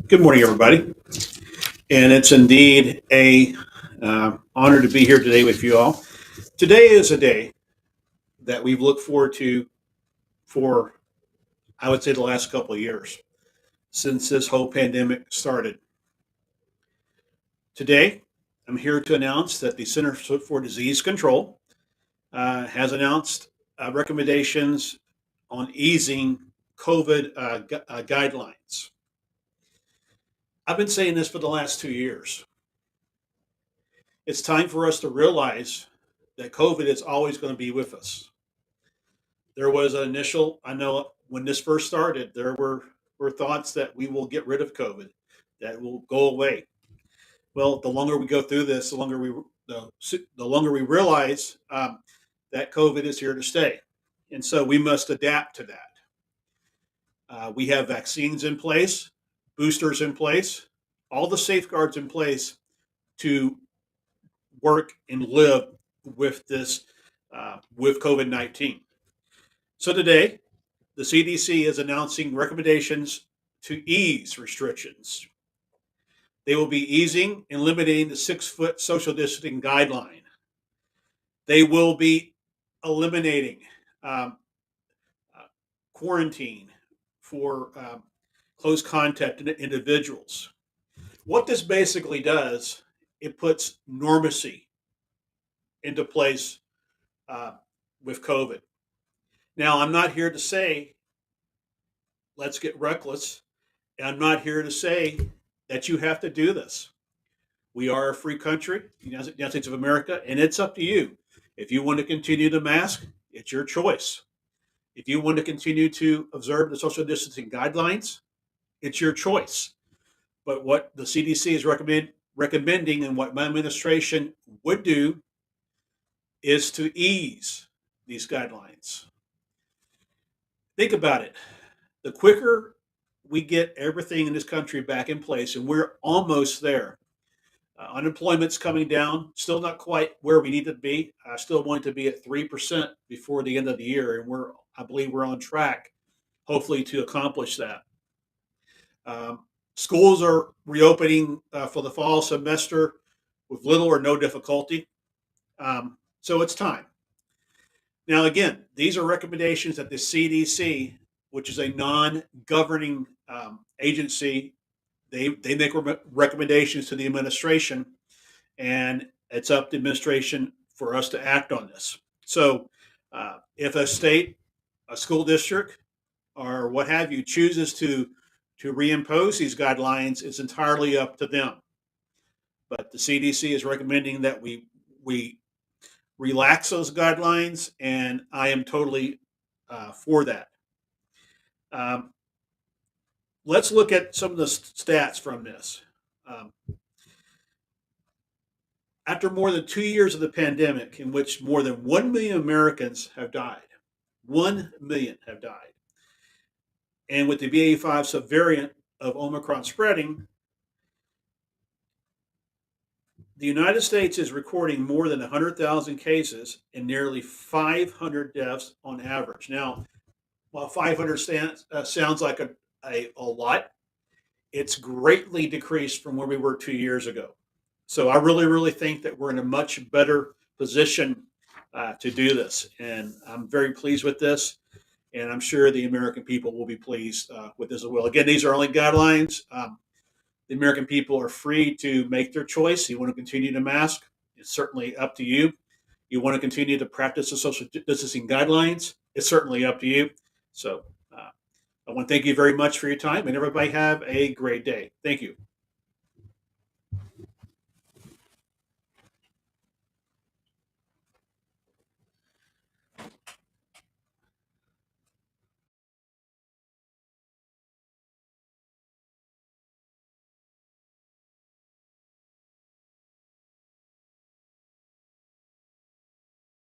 Good morning, everybody. And it's indeed a honor to be here today with you all. Today is a day that we've looked forward to for, I would say, the last couple of years since this whole pandemic started. Today, I'm here to announce that the Center for Disease Control has announced recommendations on easing COVID guidelines. I've been saying this for the last 2 years. It's time for us to realize that COVID is always going to be with us. There was an initial, I know when this first started, there were thoughts that we will get rid of COVID, that it will go away. Well, the longer we go through this, the longer we realize that COVID is here to stay, and so we must adapt to that. We have vaccines in place, boosters in place, all the safeguards in place to work and live with this with COVID-19. So today, the CDC is announcing recommendations to ease restrictions. They will be easing and limiting the 6 foot social distancing guideline. They will be eliminating um, quarantine for close contact individuals. What this basically does, it puts normacy into place uh, with COVID. Now, I'm not here to say let's get reckless. And I'm not here to say that you have to do this. We are a free country, the United States of America, and it's up to you. If you want to continue to mask, it's your choice. If you want to continue to observe the social distancing guidelines, it's your choice. But what the CDC is recommending and what my administration would do is to ease these guidelines. Think about it. The quicker we get everything in this country back in place, and we're almost there. Unemployment's coming down, still not quite where we need to be. I still want it to be at 3% before the end of the year, and I believe we're on track, hopefully, to accomplish that. Um, Schools are reopening for the fall semester with little or no difficulty, so it's time. Now, again, these are recommendations that the CDC, which is a non-governing agency, they make recommendations to the administration, and it's up to administration for us to act on this. So, if a state, a school district, or what have you chooses to reimpose these guidelines, it's entirely up to them. But the CDC is recommending that we relax those guidelines, and I am totally for that. Um, let's look at some of the stats from this. Um, After more than 2 years of the pandemic, in which more than 1 million Americans have died, 1 million have died. And with the BA.5 subvariant of Omicron spreading, the United States is recording more than 100,000 cases and nearly 500 deaths on average. Now, while 500 sounds like a lot, it's greatly decreased from where we were 2 years ago. So I really, really think that we're in a much better position to do this. And I'm very pleased with this. And I'm sure the American people will be pleased with this as well. Again, these are only guidelines. The American people are free to make their choice. You want to continue to mask, it's certainly up to you. You want to continue to practice the social distancing guidelines, it's certainly up to you. So I want to thank you very much for your time, and everybody have a great day. Thank you.